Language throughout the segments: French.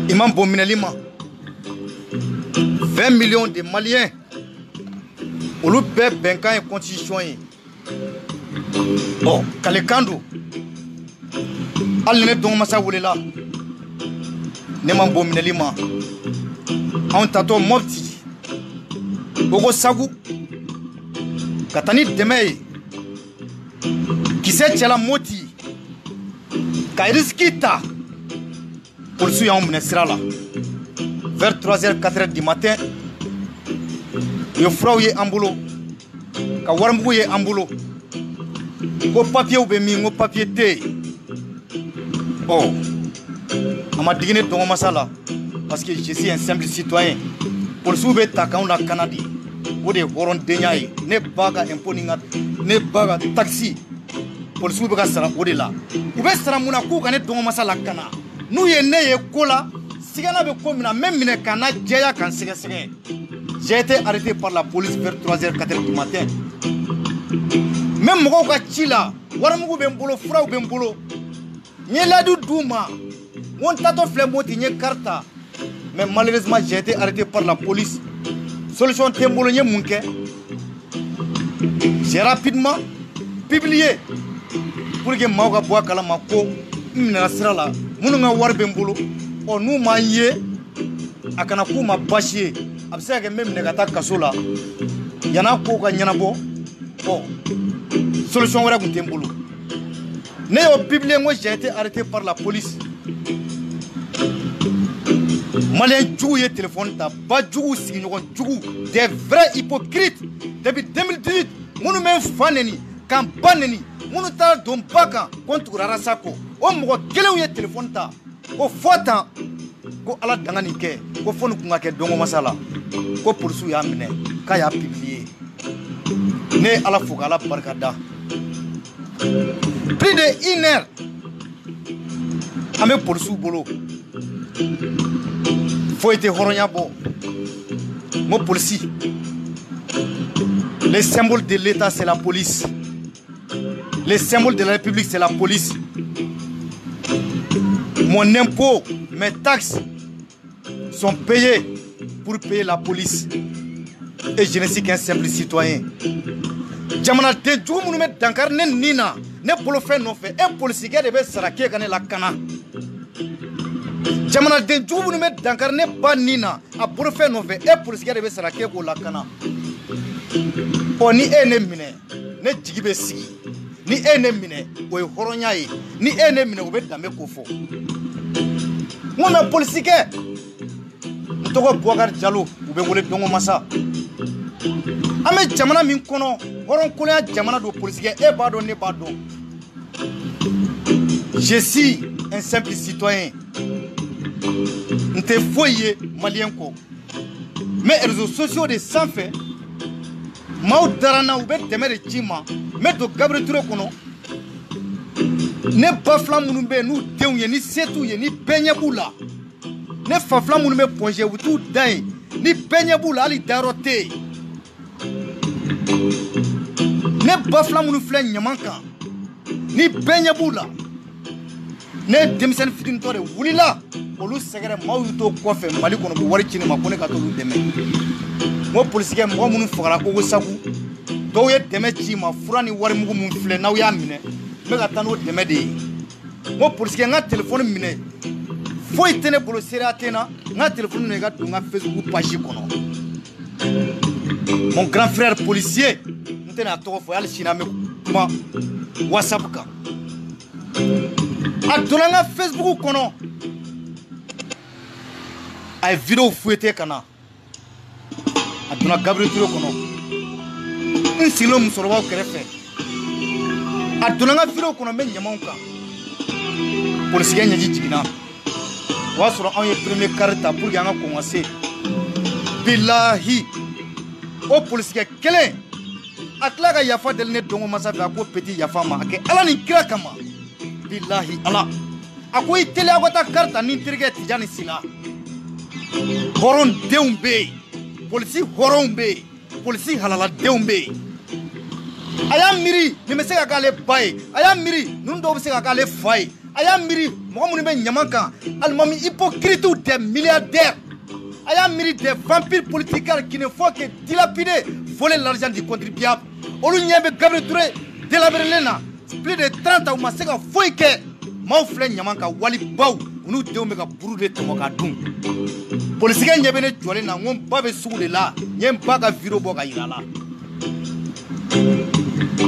Imam Bominelima, 20 millions de Maliens, au lieu de Benkan et Constitution. Oh, Kalekando, Alne Don Massa Wulela, Neman Bominelima, on tato Mopti, Bogo Sagou, Katani Demei, qui sait la Moti, Kairiskita. Pour ceux qui ont vers 3h, 4h du matin, le frau est en boulot, le warmou est en boulot, le papier ou le papier thé. Oh, on m'a dit que je masala parce que je suis un simple citoyen. Pour ceux qui ont la Canada, ou des horons déniaï, ne baga imponingat, ne baga taxi. Pour ceux qui ont la ou bien sera mon accord quand on masala Canada. Nous y né kola, si on avait comme même une cana, j'ai été arrêté par la police vers 3h, 4h du matin. Même moi, Chila, Waramou Bembolo, Frau Bembolo, Nieladu Douma, on t'a fait monter carta. Mais malheureusement, j'ai été arrêté par la police. Solution Tembologne Munke. J'ai rapidement publié pour que Mauga Bois Kalamako, Minasrala. Mununga warbembolo o nu manye akana kuma bashi abse ke même negata kasola yana ko ka nyanabo o solution wara ku tembolo ne o publié moi j'ai été arrêté par la police malien djouye téléphone ta ba djou sigi ngon djou des vrais hypocrites depuis 2018 munu men faneni kampaneni munu ta don baka contre Rasako o mo kelew ye téléphone ta ko fota ko ala dangani ke ko fonu kunga ke dongo masala ko poursu ya mine ka ya publier ne ala fuka ala barkada plus de 1 heure ame poursu bolo faut être horonya bo mo polisi les symboles de l'état c'est la police. Les symboles de la République, c'est la police. Mon impôt, mes taxes sont payés pour payer la police. Et je ne suis qu'un simple citoyen. Jamana de djou munu me dankar ne nina ne polo fe no fe e policier de be sarake kane la kana. Jamana de djou munu me dankar ne ba nina a polo fe no fe e policier de be sarake ko la kana. Oni ene mine ne jigibe sigi. Ni ene mine o horonya yi ni ene mine o be dame ko fo ngona politique ntoko Boubacar Diallo u be wole dongo masa ame jamana min kono horon konya jamana do politique e ba do ne ba do je suis un simple citoyen nte foye malien ko mais réseaux sociaux de sans fait Mau darana ube temere chima meto Gabriel Touré kono ne bafla munu be nu teun ye ni setu ye ni penyabula ne fafla munu be ponje wutu dai ni penyabula ali darote ne bafla munu fle nyamanka ni penyabula ne demisen fitin tore wulila olu segere mau to kofe mali kono bo wari chini makone ka to lu deme mo politique mo munu fogara ko sagu do ye deme ci ma furani wari mugu mun fle naw ya mine me ga tano deme de mo politique nga téléphone mine foi tene bolo sera tena nga téléphone ne ga dunga Facebook page kono mon grand frère policier ntena to fo al sina me kuma WhatsApp ka adolanga Facebook kono ay vidéo fouetté kana aduna Gabriel Touré kono insilo musoroba kerefe aduna nga vidéo kono men nyamanka policier nyaji jigina wasoro on ye premier carte pour yanga commencer billahi o policier kele atlaga yafa del ne dongo masafa ko petit yafa ma ke ala ni kira kama billahi ala akoy tele agota carte ni tirge tijani sila horon deumbe polisi horon be polisi halala deumbe aya miri ni meseka kale bay aya miri nun do beseka kale fay aya miri mo mun be nyamanka almami hypocrite des milliardaires aya miri des vampires politiques qui ne font que dilapider voler l'argent du contribuable olu nyembe Gabriel Touré de la Berlina plus de 30 ans ma seka foike ma fle nyamanka wali baw unu de me ka buru de tomo ka dun politique nyebe ne jole na ngom babe sugu de la nyem ba ka viro bo ka yirala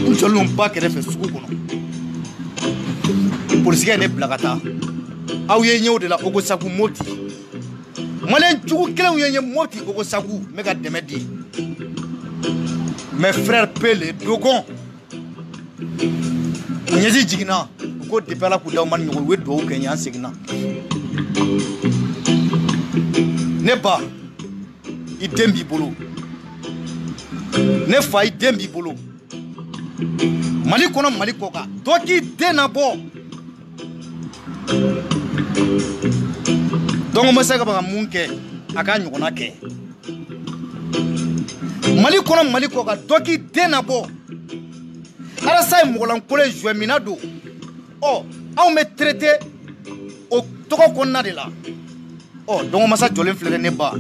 njolum ba ke refe sugu kono politique ne blagata aw ye nyew de la ogo saku moti malen jugu kelen ye moti ogo saku me ka demedi mes frères Pelé Dogon nyezi jigina ko depela ku daw man nyogol we do kenya signa ne ba idembi bolo ne fa idembi bolo mali kono mali koka toki dena bo donc mo saka ba munke aka nyogona ke mali kono mali koka toki dena bo ala say mogolan kole jouer minado oh on me traité au toko konna de la oh donc masa jolen flere ne ba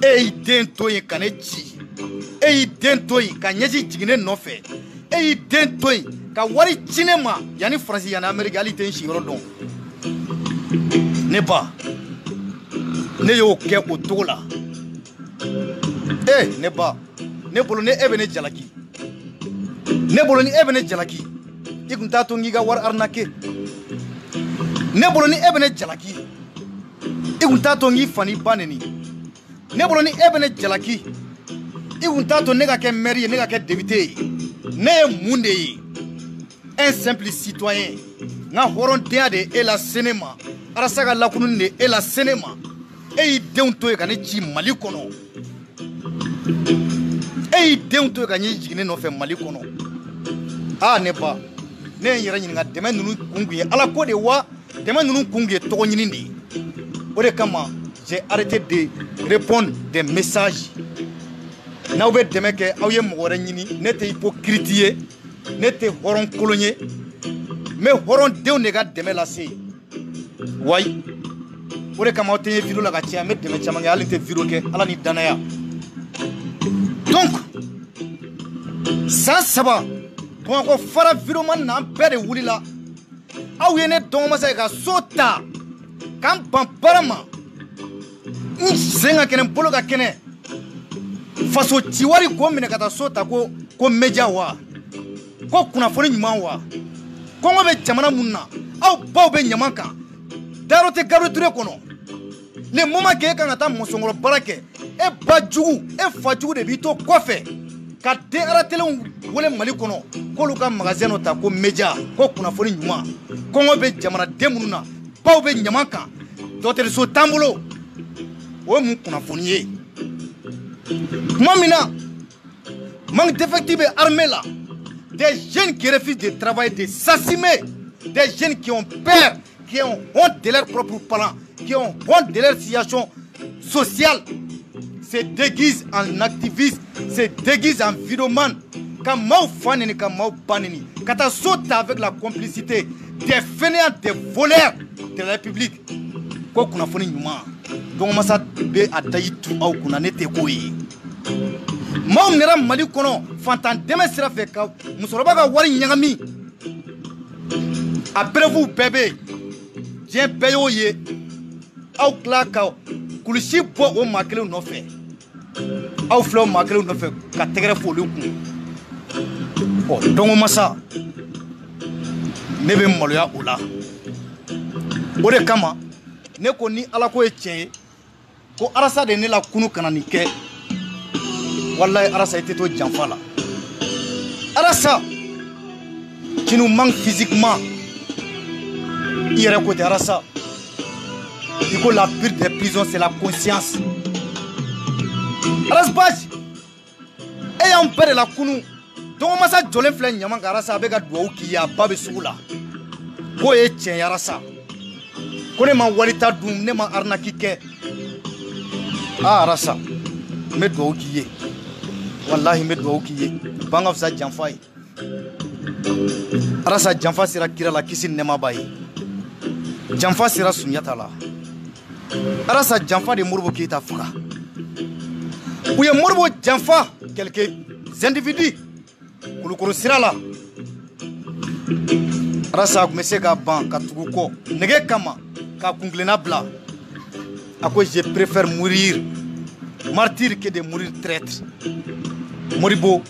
e den toyi kanechi e den toyi kanyeji jigine no fe e den toyi ka wari cinema yani France yana America ali ten shiro don ne ba ne yo ke o tola ne ba ne bolo ne ebe ne jalaki ne bolo ni ebe ne jalaki ikunta to ngiga war arnake ne bolo ni ebe ne jalaki ikunta to ngi fani baneni ne bolo ni ebe ne jalaki ikunta to nega ke maire nega ke député ne munde un simple citoyen nga horon de et la cinéma arasaga lakunun de et la cinéma e deun to e kane ci mali kono e deun to e kane jigine no fe mali kono ah ne ba ne yira nyinga deme nunu kunguye ala ko de wa deme nunu kunguye to nyinindi ode kama j'ai arrêté de répondre des messages na obe deme ke awye mogore nyini ne te hypocrite ne te horon kolonye mais horon dew ne ga deme la se way ode kama o te vidéo la ga tia me deme chamanga ala te vidéo ke ala ni danaya donc ça va donc ko fara vidéo man na pere wulila aw yene don ma ka sota kam pamparama nsenga kene polo ka kene faso tiwari ko mine kata sota ko media wa ko kuna foni nyuma wa ko ngobe jamana munna aw baw be nyamanka darote Gabriel Touré kono le moment ke kan ata mosongoro barake e bajugu e fajugu de bito kofe ka de aratele wole mali kono ko lu ka magasin no ta ko media ko kuna foni nyuma ko ngobe jamana demununa baw be nyamanka dotel so tambulo o mu kuna foni ye mamina manque d'effectifs armés là des jeunes qui refusent de travailler, de s'assumer, des jeunes qui ont peur, qui ont honte de leurs propres parents, qui ont honte de leur situation sociale, se déguisent en activistes, se déguisent en vidéoman. Quand Mao Fanini, quand Mao Banini, quand tu sautes avec la complicité des fainéants, des voleurs de la République, quoi qu'on a fait donc on m'a dit à Daïtou ou qu'on a été couillé. Mao nera mali kono fantan deme sira fe ka musoroba ka wari nyangami après vous bébé tien payo ye aw klaka kulusi bo o makele no fe aw flo makele no fe ka tegere fo lu ku o dongo masa nebe moloya ola ore kama ne ko ni ala ko e tien ko arasa de ne la kunu kanani ke wallahi arasa était au janfala arasa qui nous manque physiquement il côté arasa il faut la pire des prisons c'est la conscience arasbaj et on perd la kunu donc masa jolé flen nyama arasa be ga do ki ya babe sugula ko e tien arasa ko ne ma walita dum ne ma arnaki ke arasa me do ki ye wallahi me do kiye banga fsa janfai arasa janfa sira kira la kisi nema bayi janfa sera Sunjata la Arasa janfa de Modibo Keïta faga u ye Modibo janfa quelques individus Kulukoro sira la Arasa tun bɛ se ka ban ka tugu kɔ nɛgɛ kama ka kunkilenna bila a ko je préfère mourir martyr que de mourir traître. Modibo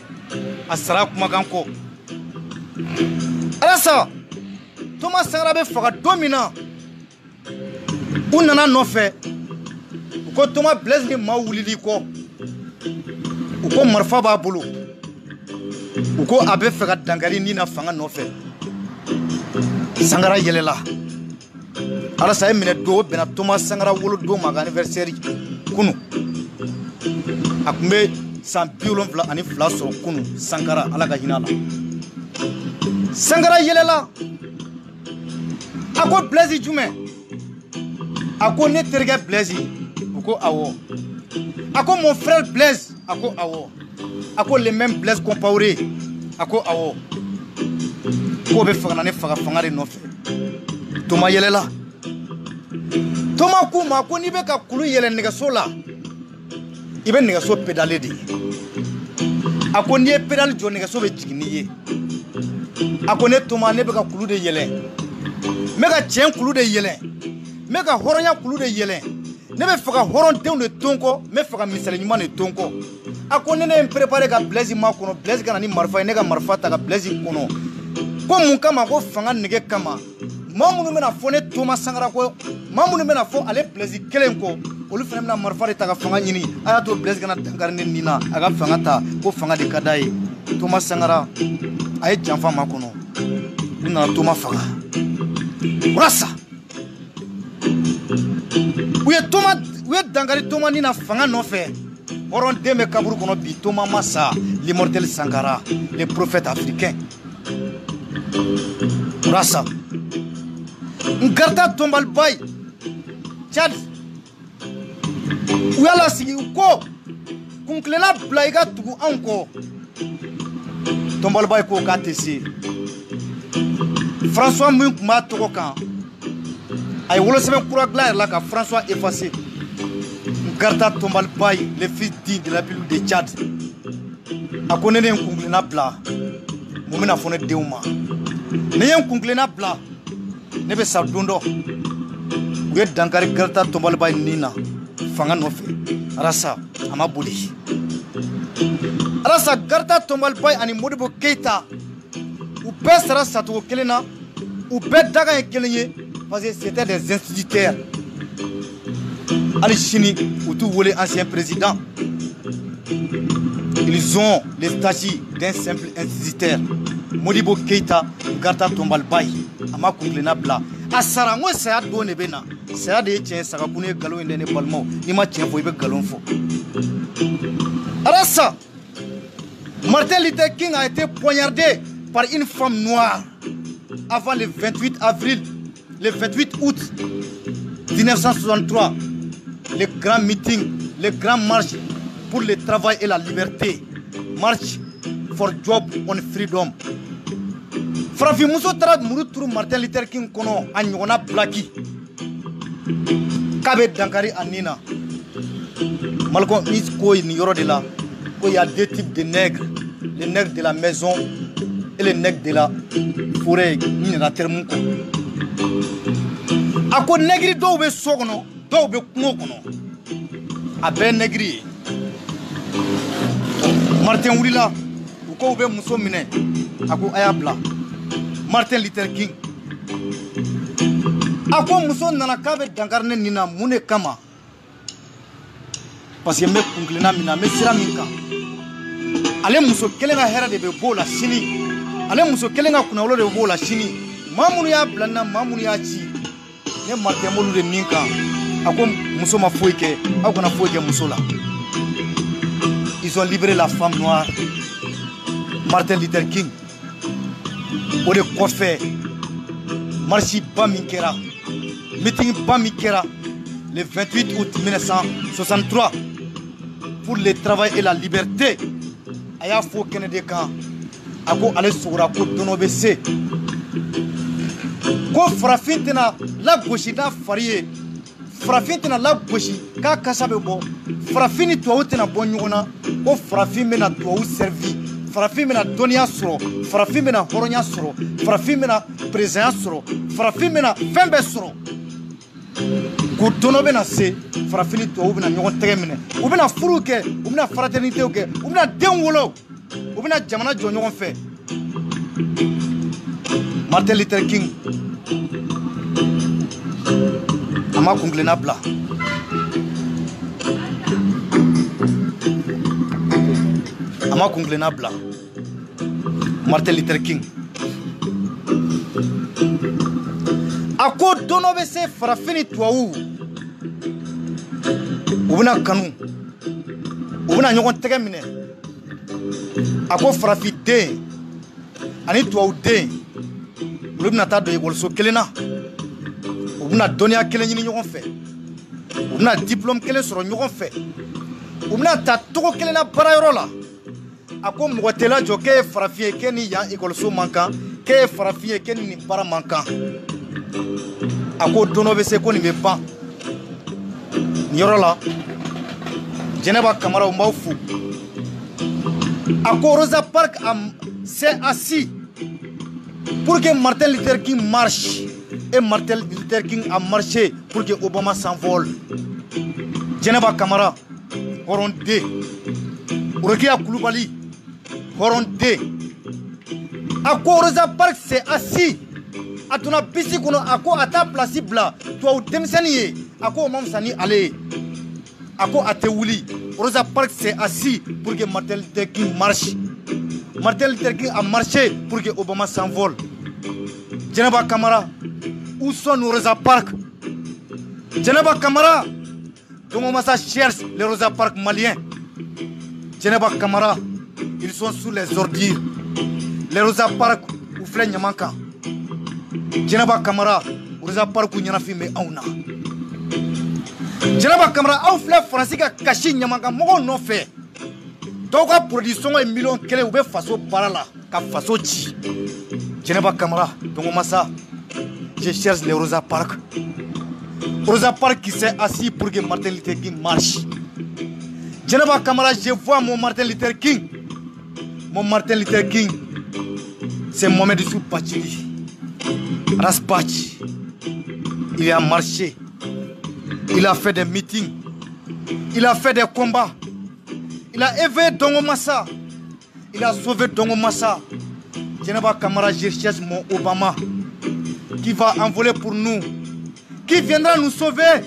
a sara kumakan kɔ Arasa Thomas Sankara bɛ faga don min na u nana nɔfɛ u ko Thomas Blaise ni maaw wulili kɔ u ko marifa b'a bolo u ko a bɛ fɛ ka dankari ni na fanga nɔfɛ Sankara yɛlɛla Arasa ye minɛ don o bɛnna Thomas Sankara wolodon ma ka anniversaire kunu a tun bɛ san 72 sɔrɔ kunu Sankara Ala ka hinɛ a la Sankara yɛlɛla a ko Blaise jumɛn a ko ne terikɛ Blaise u ko awɔ a ko mon frère Blaise a ko awɔ a ko les mêmes Blaise Compaoré a ko awɔ k'o bɛ fɛ ka na ne faga fanga de nɔfɛ Thomas yɛlɛla Thomas k'u ma ko n'i bɛ ka kulu yɛlɛ nɛgɛso la i bɛ nɛgɛso pédale de a ko n'i ye pédale jɔ nɛgɛso bɛ jigin n'i ye a ko ne Thomas ne bɛ ka kulu de yɛlɛ n bɛ ka tiɲɛ kulu de yɛlɛ n bɛ ka hɔrɔnya kulu de yɛlɛ ne bɛ fɛ ka hɔrɔndenw de to n kɔ n bɛ fɛ ka misali ɲuman de to n kɔ a ko ne ye n préparé ka Blaise makɔnɔ Blaise ka na ni marifa ye ne ka marifa ta ka Blaise kɔnɔ ko mun kama ko fanga nɛgɛ kama maa minnu bɛna fɔ ne Thomas Sankara ko maa minnu bɛna fɔ ale Blaise kelen kɔ olu fana bɛna marifa de ta ka fanga ɲini a y'a to Blaise kana dankari ne nin na a ka fanga ta ko fanga de ka d'a ye Thomas Sankara a ye janfa makɔnɔ u nana Thomas faga Urasa u ye dankari Thomas ni na fanga nɔfɛ hɔrɔnden bɛ kaburu kɔnɔ bi Thomas ma sa l'immortel Sankara le prophète africain Urasa Ngarta Tombal Bay Tchad u y'a lasigi u ko kunkilenna bila i ka tugu anw kɔ Tombal Bay ko k'a tɛ se François min tun b'a tɔgɔ kan a ye wolosɛbɛn kura dilan yɛrɛ la ka François effacer Ngarta Tombal Bay le fils digne de la République de Tchad a ko ne ye n kunkilenna bila mun bɛna fɔ ne denw ma ne ye n kunkilenna bila ne bɛ sa don dɔ u ye dankari Ngarta Tombal Bay nin na fanga nɔfɛ Arasa a ma boli Arasa Ngarta Tombal Bay ani Modibo Keïta u bɛɛ sara sacogo kelen na u bɛɛ daga ye kelen ye parce que c'était des instituteurs hali sini u t'u wele ancien président ils ont les statuts d'un simple instituteur Modibo Keïta Ngarta Tombal Bay a ma kunkilenna bila a sara n ko saya don de bɛ na saya de ye tiɲɛ sagakunu ye nkalon in dɛ ne balimaw n'i ma tiɲɛ fɔ i bɛ nkalon fɔ Arasa Martin Luther King a été poignardé par une femme noire avant le 28 août 1963 le grand meeting le grand marche pour le travail et la liberté march for job and freedom Farafin muso taara muru turu Martin Luther King kɔnɔ a ɲɔgɔnna Blaki k'a bɛ dankari a nin na Malcolm X ko nin yɔrɔ de la ko y a deux types de nègres les nègres de la maison et les nègres de la forêt n ɲinɛna terme kɔ a ko nègre dɔw bɛ so kɔnɔ dɔw bɛ kungo kɔnɔ a bɛɛ nègre ye Martin wulila u ko u bɛ muso minɛ a ko a y'a bila Martin Luther King a ko muso nana k'a bɛ dankari ne nin na mun de kama parce que n bɛ kunkilenna min na n bɛ sira min kan ale muso kelen ka hɛrɛ de bɛ b'o la sini ale muso kelen ka kunnawolo de bɛ b'o la sini maa minnu y'a bila n na maa minnu y'a ci ne Martin m'olu de min kan a ko muso ma foyi kɛ aw kana foyi kɛ muso la ils ont libéré la femme noire Martin Luther King o de kɔfɛ marche ba min kɛra meeting ba min kɛra le 28 août 1963 pour le travail et la liberté a y'a fɔ kɛnɛ de kan a ko ale sogora ko dɔnɔ bɛ se ko farafin tɛna lagosi n'a fari ye farafin tɛna lagosi k'a kasa bɛ bɔ farafin ni tubabu tɛna bɔ ɲɔgɔn na ko farafin bɛna tubabu servi farafin bɛna dɔnniya sɔrɔ farafin bɛna hɔrɔnya sɔrɔ farafin bɛna perezanya sɔrɔ farafin bɛna fɛn bɛɛ sɔrɔ ko tɔnɔ bɛna se farafin ni tubabu bɛna ɲɔgɔn tɛgɛ minɛ u bɛna furu kɛ u bɛna fraternitew kɛ u bɛna den wolo u bɛna jamana jɔ ɲɔgɔn fɛ Martin Luther King a ma kunkilenna bila a ma kunkilenna bila Martin Luther King a ko don dɔ bɛ se farafin ni tubabu u bɛna kanu u bɛna ɲɔgɔn tɛgɛ minɛ a ko farafin den ani tubabu den olu bɛna taa don ekɔliso kelen na u bɛna dɔnniya kelen ɲini ɲɔgɔn fɛ u bɛna diplôme kelen sɔrɔ ɲɔgɔn fɛ u bɛna ta togo kelen na baarayɔrɔ la a ko mɔgɔ tɛ lajɔ k'e ye farafin ye k'e ni yan ekɔliso man kan k'e ye farafin ye k'e ni nin baara man kan a ko don dɔ bɛ se ko nin bɛ ban nin yɔrɔ la Jɛnɛba Kamara n b'aw fo a ko Rosa Parks s'est assis pour que Martin Luther King marche et Martin Luther King a marché pour que Obama s'envole. Jɛnɛba Kamara Horonde Orokiya Kulubali Horonde a ko Rosa Parks s'est assis a donna bisi kɔnɔ a ko a t'a place bila tubabu denmisɛnnin ye a ko o ma fisa ni ale ye a ko a tɛ wuli Rosa Parks s'est assis pour que Martin Luther King marche. Martin Luther King a marché pour que Obama s'envole. Jɛnɛba Kamara, où sont nos Rosa Parks? Jɛnɛba Kamara, Dongo Massa cherche les Rosa Parks maliens. Jɛnɛba Kamara, ils sont sous les ordures. Les Rosa Parks ou filɛ ɲaman kan. Jɛnɛba Kamara, Rosa Parks ɲɛnafin bɛ anw na. Jɛnɛba Kamara, aw filɛ Faransi ka kasi ɲaman kan mɔgɔw nɔfɛ. Dɔw ka produit sɔngɔ ye miliyɔn 1 u bɛ faso baara la ka faso ci. Jɛnɛba Kamara, Dongo Massa, je cherche les Rosa Parks. Rosa Parks qui s'est assis pour que Martin Luther King marche. Jɛnɛba Kamara, je vois mon Martin Luther King. Mon Martin Luther King, c'est Mohamed Issou Bachili. Rasbach, il a marché. Il a fait des meetings. Il a fait des combats. Il a éveillé Dongo Massa. Il a sauvé Dongo Massa. Jɛnɛba Kamara, je cherche mon Obama qui va envoler pour nous. Qui viendra nous sauver?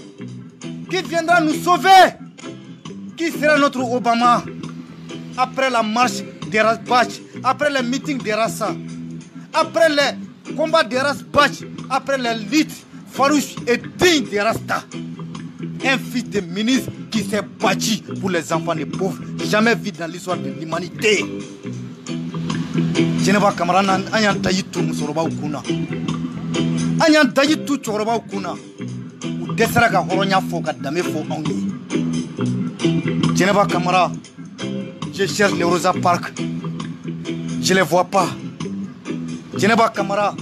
Qui viendra nous sauver? Qui sera notre Obama? Après la marche des Rasbach, après les meetings des Rassa, après les combats des Rasbach, après les luttes farouches et dignes des Rasta. Un fils de ministre qui s'est battu pour les enfants des pauvres, jamais vu dans l'histoire de l'humanité. Jɛnɛba Kamara, an y'an daji tu musokɔrɔbaw kunna, an y'an daji tu cɛkɔrɔbaw kunna, u dɛsɛra ka hɔrɔnya fɔ ka danbe fɔ anw ye. Jɛnɛba Kamara, je cherche les Rosa Parks, je les vois pas. Jɛnɛba Kamara,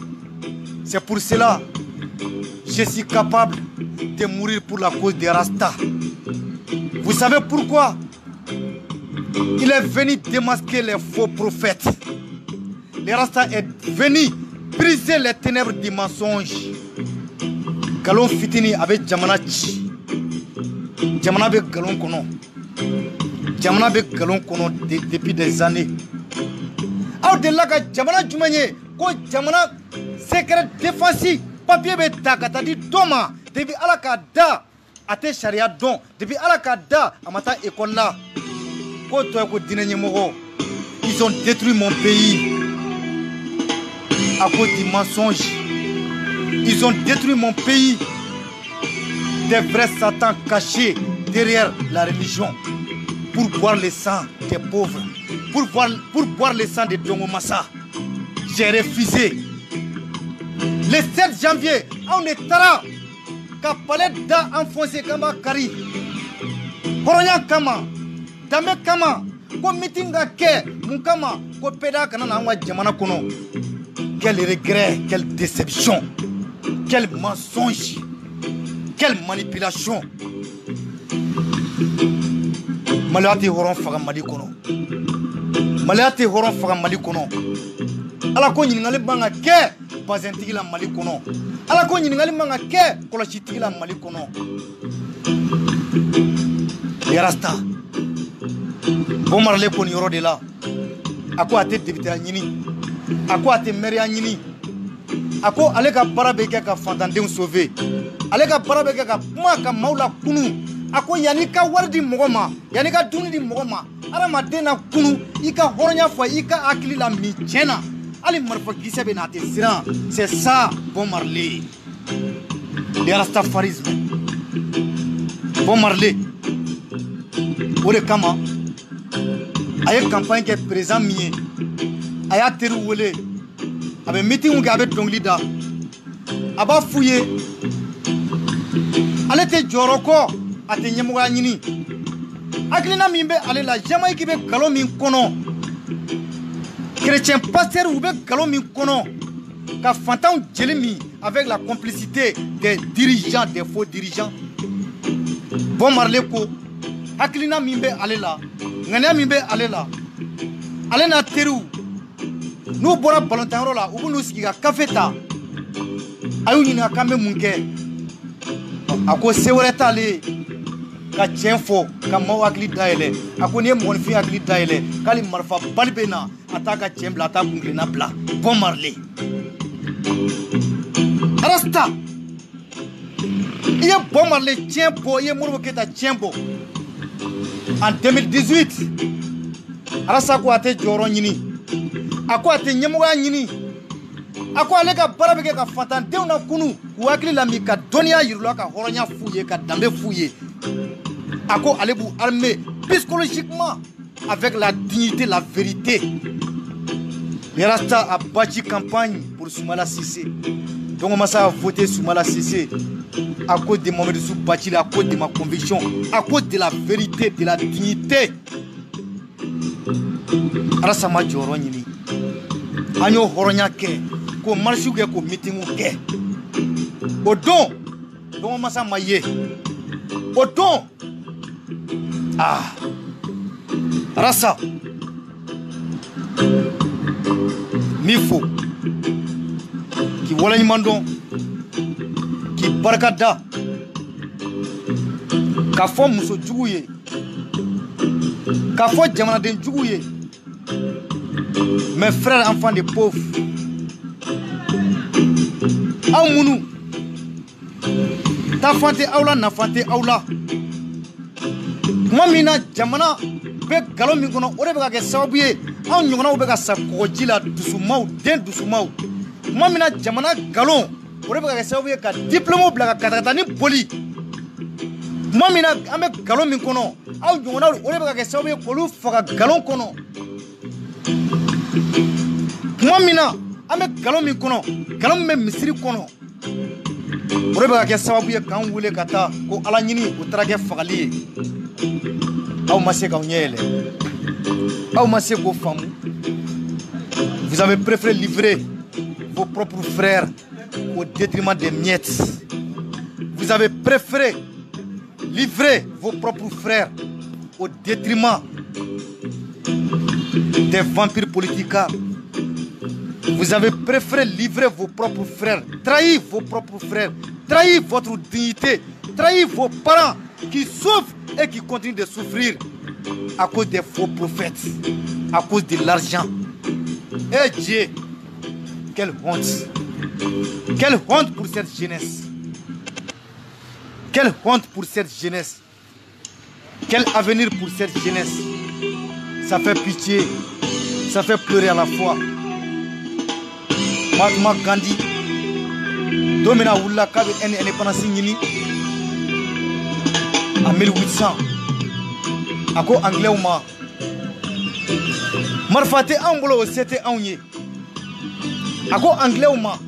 c'est pour cela je suis capable de mourir pour la cause des Rasta. Vous savez pourquoi? Il est venu démasquer les faux prophètes. Les Rasta est venu briser les ténèbres du mensonge. Galon fitini avec jamana ci. Jamana be galon kono. Jamana be galon kono depuis des années. Aw de la ka jamana jumɛn ye ko jamana secret défense papier be ta ka taa di dɔ ma depuis ala k'a da a tɛ sariya dɔn depuis ala k'a da a ma taa école la ko tɔ ye ko diinɛ ɲɛmɔgɔ ils ont détruit mon pays à cause du mensonge. Ils ont détruit mon pays. Des vrais satans cachés derrière la religion pour boire le sang des pauvres, pour boire le sang de Dongo Massa. J'ai refusé. Le 7 janvier, on est tara ka palais da enfoncé kamba kari. Horonya kama, dame kama, ko meeting ga ke mun kama ko peda kana na wa jamana kono. Quel regret, quelle déception. Quel mensonge! Quelle manipulation! Malati horon faga mali kono. Malati horon faga mali kono. Ala ko nyingali banga ke bazentigi la mali kono. Ala ko nyingali banga ke kolachitigi la mali kono. Yarasta. Bon marle ko ni yoro de la. Ako ate député nyini. Ako ate maire nyini. Ako ale ka barabe ke ka fantandenw sauver. Ale ka barabe ke ka kuma ka maula kunu. Ako yani ka wardi mogoma, yani ka duni di mogoma. Ara madena kunu, ika horonya fo, ika akili la mi tiena. Ali marfa gise be na te siran. C'est ça, Bon Marley. Le rastafarisme. Bon Marley. Ole kama. Aye campagne ke présent mié. Aya teru wole. Abe meeting ngi abe dongli da. Aba fouye. Ale te joroko. Ate nyemuga nyini aklina mimbe ale la Jamaïque be galo min kono chrétien pasteur ou be galo min kono ka fantan jelemi avec la complicité des dirigeants, des faux dirigeants. Bon Marley ko aklina mimbe ale la ngania mimbe ale la ale na teru nous bora balontanro la ou nous sigi ka café ta ayu ni na kambe munke ako sewreta le ka tiɲɛ fɔ ka maaw hakili dayɛlɛ a ko n'i ye mɔgɔninfin hakili dayɛlɛ k'ale marifa bali bɛ na a t'a ka tiɲɛ bila a t'a kunkilenna bila Bon Marley Rasta i ye Bon Marley tiɲɛ bɔ i ye Modibo Keita tiɲɛ bɔ en 2018 Rasta ko a tɛ jɔyɔrɔ ɲini a ko a tɛ ɲɛmɔgɔya ɲini a ko ale ka baara bɛ kɛ ka fatandenw na kunu k'u hakili lami ka dɔnniya yir'u la ka hɔrɔnya f'u ye ka danbe f'u ye. Ako allez vous armer psychologiquement avec la dignité, la vérité. Yarasta a bâti campagne pour Soumala Cissé. Donc on m'a voté Soumala Cissé à cause de Mamadou Sou Bachili, à cause de ma conviction, à cause de la vérité, de la dignité. Arasa ma joro nyini. Anyo horonya ke, ko marchu ke, ko meeting ke. Odon, donc on m'a maye. Odon. Ah, Rasa Mifo Ki wala nyimandon Ki barakada Ka fo muso jugu ye Ka fo jamanaden jugu ye Mes frères enfants des pauvres Aw munu Ta fante awla na fante awla Mamina jamana be galo min kono o de be ka kɛ sababu ye anw ɲɔgɔnnaw be ka sa kɔgɔji la dusumaw den dusumaw mamina jamana galon o de be ka kɛ sababu ye ka diplôme bila ka katakata ni boli mamina an be galo min kɔnɔ anw ɲɔgɔnnaw o de be ka kɛ sababu ye k'olu faga galon kɔnɔ mamina an be galo min kɔnɔ galon min bɛ misiri kɔnɔ o de be ka kɛ sababu ye k'an wele ka taa ko ala ɲini o taara kɛ fagali ye. Vous avez préféré livrer vos propres frères au détriment des miettes. Vous avez préféré livrer vos propres frères au détriment des vampires politiques. Vous avez préféré livrer vos propres frères, trahir vos propres frères, trahir votre dignité, trahir vos parents qui souffrent et qui continuent de souffrir à cause des faux prophètes, à cause de l'argent. Eh Dieu, quelle honte! Quelle honte pour cette jeunesse! Quelle honte pour cette jeunesse! Quel avenir pour cette jeunesse! Ça fait pitié, ça fait pleurer à la fois. Mahatma Gandhi, Domina Wula Kabe indépendance en 1800. Ako anglais ou ma marfate ambolo c'était anye. Ako anglais ou ma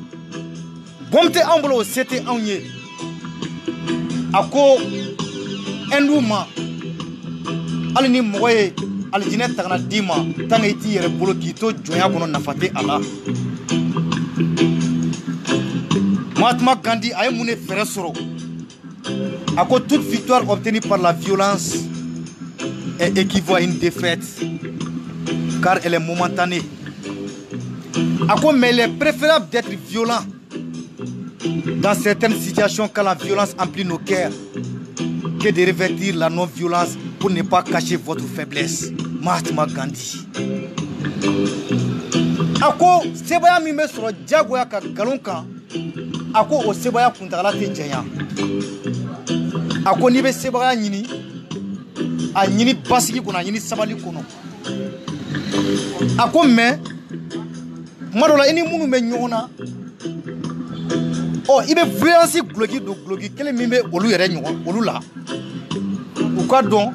bomte ambolo c'était anye. Ako endu ma alini moye aljine tagana dima tanga iti yere bolo kito joya kono nafate ala Mahatma Gandhi a une frère soro. À cause toute victoire obtenue par la violence est équivaut à une défaite, car elle est momentanée. À cause, mais il est préférable d'être violent dans certaines situations quand la violence emplit nos cœurs que de revêtir la non-violence pour ne pas cacher votre faiblesse. Mahatma Gandhi. A cause, sebaya mi me soro jagoya ka galon kan. A cause o sebaya kuntagala te janya. A cause ni be sebaya ɲini a ɲini basigi kɔnɔ a ɲini sabali kɔnɔ. A ko mais tuma dɔ la i ni minnu bɛ ɲɔgɔn na i bɛ violence guloki don guloki kelen min bɛ olu yɛrɛ ɲɔgɔn olu la u ka dɔn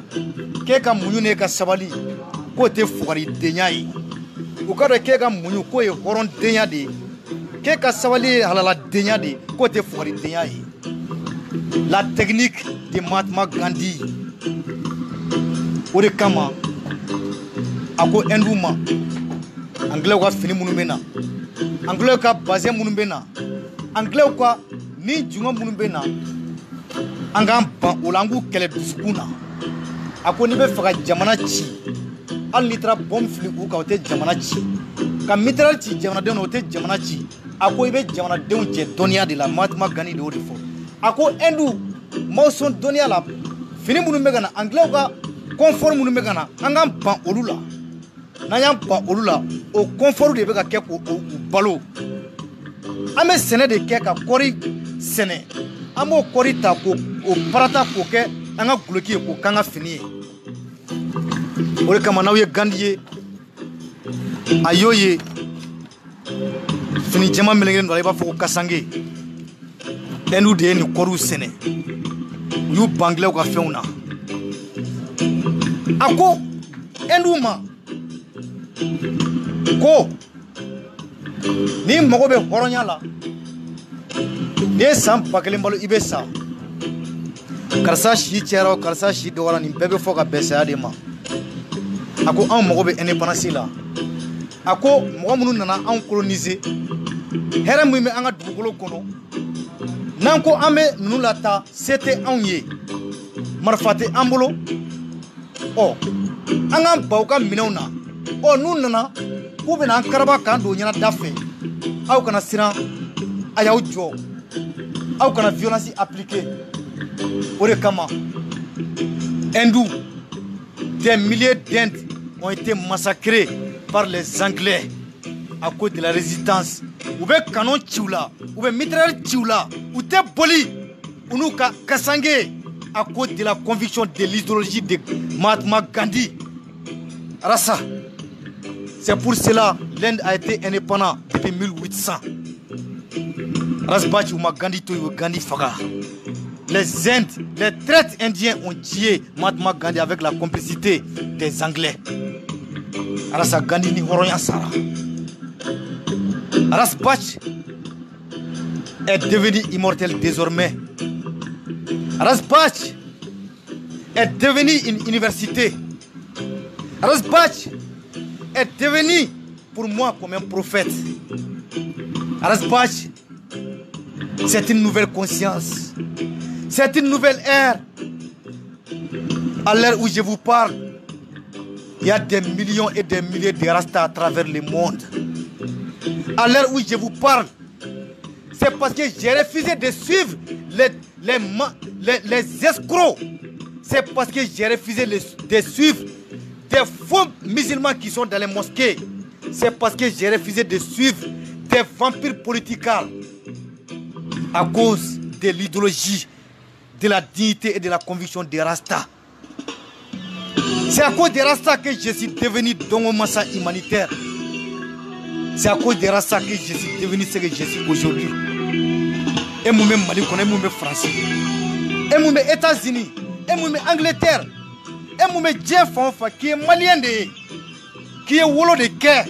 k'e ka muɲu n'e ka sabali k'o tɛ fugaridenya ye u ka dɔn k'e ka muɲu k'o ye hɔrɔndenya de ye k'e ka sabali ye halaladenya de ye k'o tɛ fugaridenya ye. La technique de Mahatma Gandhi o de kama a ko Hindu ma anglais ka fini minnu bɛ na anglais ka bazin minnu bɛ na anglais ka ni jungo minnu bɛ na an k'an ban o la an k'u kɛlɛ dusukun na a ko n'i bɛ fɛ ka jamana ci hali n'i taara bɔn fili u kan o tɛ jamana ci ka mitraille ci jamanadenw na o tɛ jamana ci a ko i bɛ jamanadenw jɛ dɔnniya de la. Mahatma Gandhi de y'o de fɔ a ko Hindu maaw sɔn dɔnniya la fini minnu bɛ ka na anglais ka confort minnu bɛ ka na an k'an ban olu la n'an y'an ban olu la o confort de bɛ ka kɛ k'o balo an bɛ sɛnɛ de kɛ ka kɔɔri sɛnɛ an b'o kɔɔri ta k'o parata k'o kɛ an ka guloki ye k'o k'an ka fini ye o de kama n'aw ye Gandhi ye a y'o ye fini jɛman melekelen dɔ la i b'a fɔ ko kasange Hindu de ye nin kɔɔriw sɛnɛ u y'u ban anglais ka fɛnw na a ko Hindu ma ko ni mago bɛ hɔrɔnya la n'i ye san 1000 balo i bɛ sa karisa si cɛra o karisa si dɔgɔyara nin bɛɛ bɛ fɔ ka bɛn saya de ma a ko anw mago bɛ indépendance la a ko mɔgɔ minnu nana anw coloniser hɛrɛ min bɛ an ka dugukolo kɔnɔ n'an ko an bɛ ninnu lata se tɛ anw ye marifa tɛ an bolo an k'an ban u ka minɛnw na n'u nana k'u bɛna an karaba k'an don ɲɛnada fɛ aw kana siran a y'aw jɔ aw kana violence appliquer o de kama Hindu des milliers d'Indes ont été massacrés par les Anglais à cause de la résistance. U bɛ canon ci u la u bɛ mitraille ci u la u tɛ boli u n'u ka kasange à cause de la conviction de l'idéologie de Mahatma Gandhi. Rasa. C'est pour cela l'Inde a été indépendante depuis 1800. Rasbach ou Gandhi Toyo Gandhi Faga. Les Indes, les traites indiens ont tué Mahatma Gandhi avec la complicité des Anglais. Rasa Gandhi ni Horoyan Sara. Rasbach est devenu immortel désormais. Rasbach est devenu une université. Rasbach est devenu pour moi comme un prophète. Rasbach, c'est une nouvelle conscience. C'est une nouvelle ère. À l'heure où je vous parle, il y a des millions et des milliers de Rastas à travers le monde. À l'heure où je vous parle, c'est parce que j'ai refusé de suivre les escrocs. C'est parce que j'ai refusé de suivre des faux musulmans qui sont dans les mosquées. C'est parce que j'ai refusé de suivre des vampires politiques à cause de l'idéologie, de la dignité et de la conviction des Rastas. C'est à cause des Rastas que je suis devenu Dongo Massa humanitaire. C'est à cause des Rastas que je suis devenu ce que je suis aujourd'hui. Et moi-même Mali, et moi-même France, et moi-même États-Unis, et moi-même Angleterre, et moi-même Jeff Fonfa qui est malien de, qui est wolo de cœur.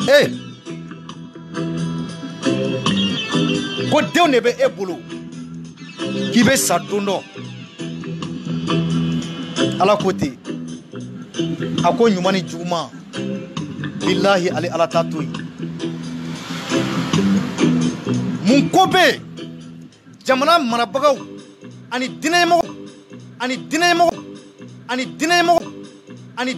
Eh, côté on est bien ébolo, qui veut ça dono. À la côté, à quoi nous mani Juma, billahi ali ala tatouille. mun ko bɛ jamana marabagaw ani dinɛmɔgɔ ani dinɛmɔgɔ ani dinɛmɔgɔ ani